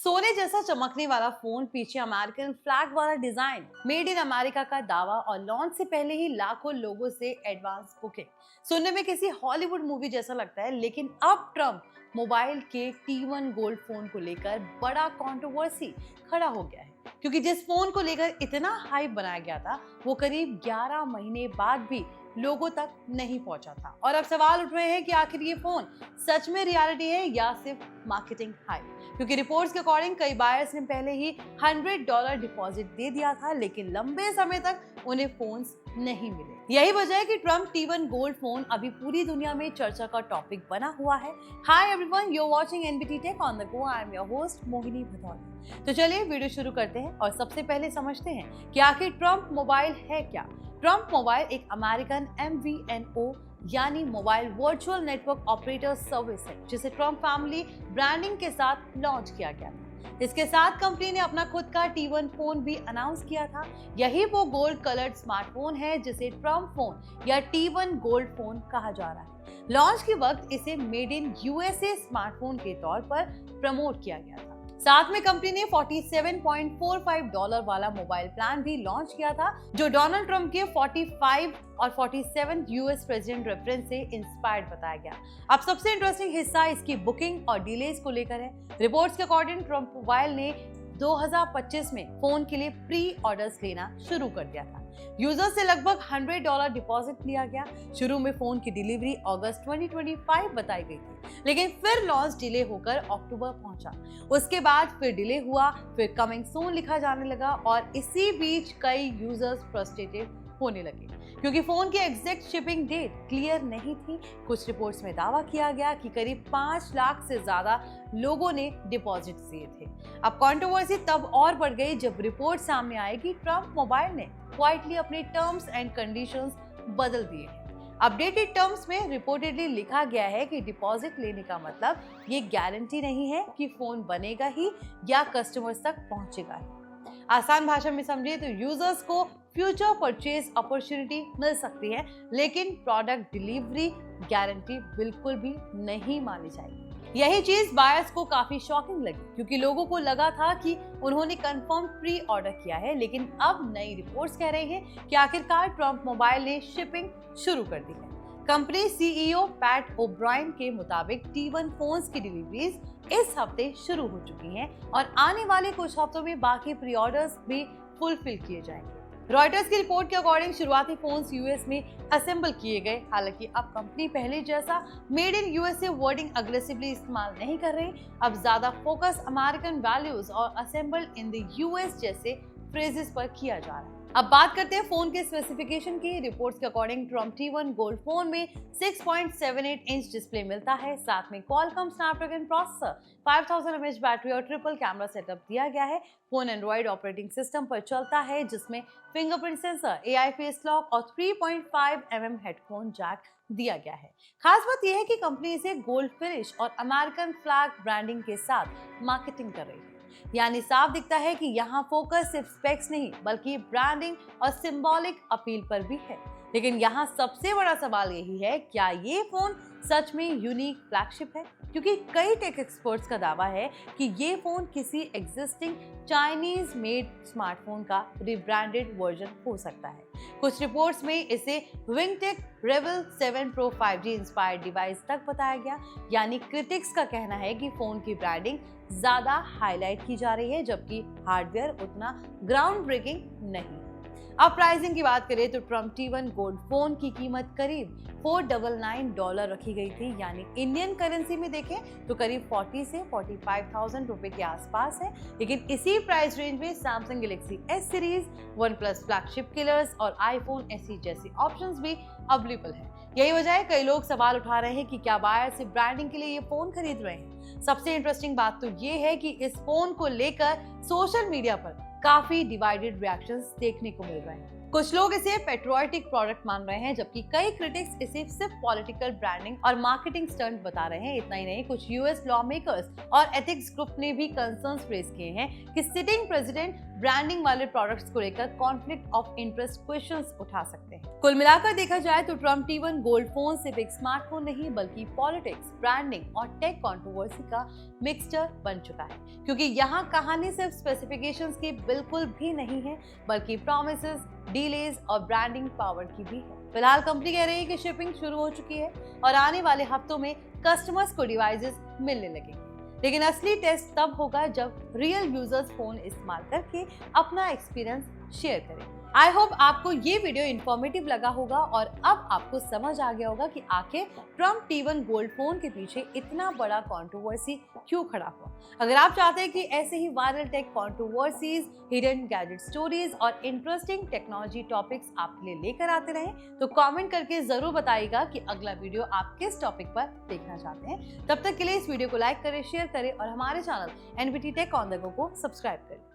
सोने जैसा चमकने वाला फोन, पीछे अमेरिकन फ्लैग वाला डिजाइन, मेड इन अमेरिका का दावा और लॉन्च से पहले ही लाखों लोगों से एडवांस बुकिंग। सुनने में किसी हॉलीवुड मूवी जैसा लगता है, लेकिन अब ट्रम्प मोबाइल के T1 गोल्ड फोन को लेकर बड़ा कंट्रोवर्सी खड़ा हो गया है। क्योंकि जिस फोन को लेकर इतना हाइप बनाया गया था, वो करीब 11 महीने बाद भी लोगों तक नहीं पहुंचा था। और अब सवाल उठ रहे हैं कि आखिर ये फोन सच में रियलिटी है या सिर्फ मार्केटिंग हाइप। क्योंकि रिपोर्ट्स के अकॉर्डिंग कई बायर्स ने पहले ही $100 डिपॉजिट दे दिया था, लेकिन लंबे समय तक उन्हें फोन्स नहीं मिले। यही वजह है कि ट्रम्प T1 गोल्ड फोन अभी पूरी दुनिया में चर्चा का टॉपिक बना हुआ है। Hi everyone, you are watching NBT tech on the go. I am your host Mohini Bhadauria. तो चलिए वीडियो शुरू करते हैं और सबसे पहले समझते हैं कि आखिर ट्रम्प मोबाइल है क्या। ट्रम्प मोबाइल एक अमेरिकन MVNO यानी mobile virtual network operator service है, जिसे ट्रम्प फैमिली ब्रांडिंग के साथ लॉन्च किया गया था। इसके साथ कंपनी ने अपना खुद का T1 फोन भी अनाउंस किया था। यही वो गोल्ड कलर्ड स्मार्टफोन है जिसे ट्रम्प फोन या T1 गोल्ड फोन कहा जा रहा है। लॉन्च के वक्त इसे मेड इन USA स्मार्टफोन के तौर पर प्रमोट किया गया था। साथ में कंपनी ने $47.45 वाला मोबाइल प्लान भी लॉन्च किया था, जो डोनाल्ड ट्रम्प के 45 और 47 यूएस प्रेसिडेंट रेफरेंस से इंस्पायर्ड बताया गया। अब सबसे इंटरेस्टिंग हिस्सा इसकी बुकिंग और डिलेज को लेकर है। रिपोर्ट्स के अकॉर्डिंग ट्रम्प मोबाइल ने 2025 में फोन के लिए प्री ऑर्डर्स लेना शुरू कर दिया था। यूजर से लगभग $100 डिपॉजिट लिया गया। शुरू में फोन की डिलीवरी अगस्त 2025 बताई गई थी, लेकिन फिर लॉन्च डिले होकर अक्टूबर पहुंचा। उसके बाद फिर डिले हुआ, फिर कमिंग सून लिखा जाने लगा और इसी बीच कई यूजर्स फ्रस्ट्रेटेड होने लगे क्योंकि फोन की एग्जैक्ट शिपिंग डेट क्लियर नहीं थी। कुछ रिपोर्ट्स में दावा किया गया कि करीब 5 लाख से ज्यादा लोगों ने डिपॉजिट दिए थे। अब कंट्रोवर्सी तब और बढ़ गई जब रिपोर्ट सामने आई कि ट्रम्प मोबाइल ने क्वाइटली अपने टर्म्स एंड कंडीशंस बदल दिए हैं। अपडेटेड टर्म्स में रिपोर्टेडली लिखा गया है कि डिपॉजिट लेने का मतलब ये गारंटी नहीं है कि फोन बनेगा ही या कस्टमर्स तक पहुंचेगा ही। आसान भाषा में समझिए तो यूजर्स को फ्यूचर परचेज अपॉर्चुनिटी मिल सकती है, लेकिन प्रोडक्ट डिलीवरी गारंटी बिल्कुल भी नहीं मानी जाएगी। यही चीज बायर्स को काफी शॉकिंग लगी, क्योंकि लोगों को लगा था कि उन्होंने कंफर्म प्री ऑर्डर किया है, लेकिन अब नई रिपोर्ट्स कह रही हैं कि आखिरकार ट्रम्प मोबाइल ने शिपिंग शुरू कर दी है। कंपनी CEO पैट ओब्रायन के मुताबिक T1 फोन्स की डिलीवरीज इस हफ्ते शुरू हो चुकी हैं और आने वाले कुछ हफ्तों में बाकी प्री ऑर्डर्स भी फुलफिल किए जाएंगे। रॉयटर्स की रिपोर्ट के अकॉर्डिंग शुरुआती फोन्स यूएस में असेंबल किए गए। हालांकि अब कंपनी पहले जैसा made in USA wording aggressively इस्तेमाल नहीं कर रही। अब ज्यादा फोकस अमेरिकन वैल्यूज और असेंबल्ड इन द यूएस जैसे फ्रेजेस पर किया जा रहा है। अब बात करते हैं फोन के स्पेसिफिकेशन की। रिपोर्ट्स के according Trump T1 gold phone में 6.78 इंच डिस्प्ले मिलता है। साथ में Qualcomm Snapdragon processor, 5000 mAh battery और ट्रिपल कैमरा सेटअप दिया गया है। फोन एंड्रॉइड ऑपरेटिंग सिस्टम पर चलता है, जिसमें fingerprint sensor, AI face lock और 3.5 mm हेडफोन जैक दिया गया है। खास बात यह है कि कंपनी इसे गोल्ड फिनिश और अमेरिकन फ्लैग ब्रांडिंग के साथ मार्केटिंग कर रही है। यानी साफ दिखता है कि यहाँ फोकस सिर्फ स्पेक्स नहीं, बल्कि ब्रांडिंग और सिंबॉलिक अपील पर भी है। लेकिन यहाँ सबसे बड़ा सवाल यही है, क्या ये फोन सच में यूनिक फ्लैगशिप है? क्योंकि कई टेक एक्सपर्ट्स का दावा है कि ये फोन किसी एग्जिस्टिंग चाइनीज मेड स्मार्टफोन का रिब्रांडेड वर्जन हो सकता है। कुछ रिपोर्ट्स में इसे विंगटेक रेवल 7 Pro 5G इंस्पायर्ड डिवाइस तक बताया गया। यानी क्रिटिक्स का कहना है कि फोन की ब्रांडिंग ज्यादा हाईलाइट की जा रही है, जबकि हार्डवेयर उतना ग्राउंड ब्रेकिंग नहीं। अब प्राइसिंग की बात करें तो ट्रम्प T1 गोल्ड फोन की कीमत करीब $499 रखी गई थी। यानी इंडियन करेंसी में देखें तो करीब 40 से 45,000 रुपए के आसपास है। लेकिन इसी प्राइस रेंज में Samsung Galaxy S series, OnePlus flagship killers और iPhone SE जैसी ऑप्शंस भी अवेलेबल है। यही वजह है कई लोग सवाल उठा रहे हैं कि क्या बायर सिर्फ ब्रांडिंग के लिए ये फोन खरीद रहे हैं। सबसे इंटरेस्टिंग बात तो ये है कि इस फोन को लेकर सोशल मीडिया पर काफी डिवाइडेड रिएक्शंस देखने को मिल रहे हैं। कुछ लोग इसे पेट्रियोटिक प्रोडक्ट मान रहे हैं, जबकि कई क्रिटिक्स इसे सिर्फ पॉलिटिकल ब्रांडिंग और मार्केटिंग स्टंट बता रहे हैं। इतना ही नहीं, कुछ यूएस लॉ मेकर्स और एथिक्स ग्रुप ने भी कंसर्न्स रेज किए हैं कि सिटिंग प्रेसिडेंट ब्रांडिंग वाले प्रोडक्ट्स को लेकर कॉन्फ्लिक्ट ऑफ इंटरेस्ट क्वेश्चंस उठा सकते हैं। कुल मिलाकर देखा जाए तो ट्रम्प T1 गोल्ड फोन सिर्फ एक स्मार्टफोन नहीं बल्कि पॉलिटिक्स, ब्रांडिंग और टेक कंट्रोवर्सी का मिक्सचर बन चुका है, क्योंकि यहाँ कहानी सिर्फ स्पेसिफिकेशंस की बिल्कुल भी नहीं है बल्कि प्रॉमिसेस, डिलेज और ब्रांडिंग पावर की भी है। फिलहाल कंपनी कह रही है कि शिपिंग शुरू हो चुकी है और आने वाले हफ्तों में कस्टमर्स को डिवाइसेस मिलने लगेंगे, लेकिन असली टेस्ट तब होगा जब रियल यूजर्स फोन इस्तेमाल करके अपना एक्सपीरियंस शेयर करें। आई होप आपको ये वीडियो इन्फॉर्मेटिव लगा होगा और अब आपको समझ आ गया होगा कि आखिर ट्रम्प T1 गोल्ड फोन के पीछे इतना बड़ा कंट्रोवर्सी क्यों खड़ा हुआ। अगर आप चाहते हैं कि ऐसे ही viral tech controversies, hidden gadget stories और इंटरेस्टिंग टेक्नोलॉजी टॉपिक्स आपके लिए लेकर आते रहें तो कमेंट करके जरूर बताइएगा कि अगला वीडियो आप किस टॉपिक पर देखना चाहते हैं। तब तक के लिए इस वीडियो को लाइक करें, शेयर करें और हमारे channel NBT Tech on the Go को सब्सक्राइब करें।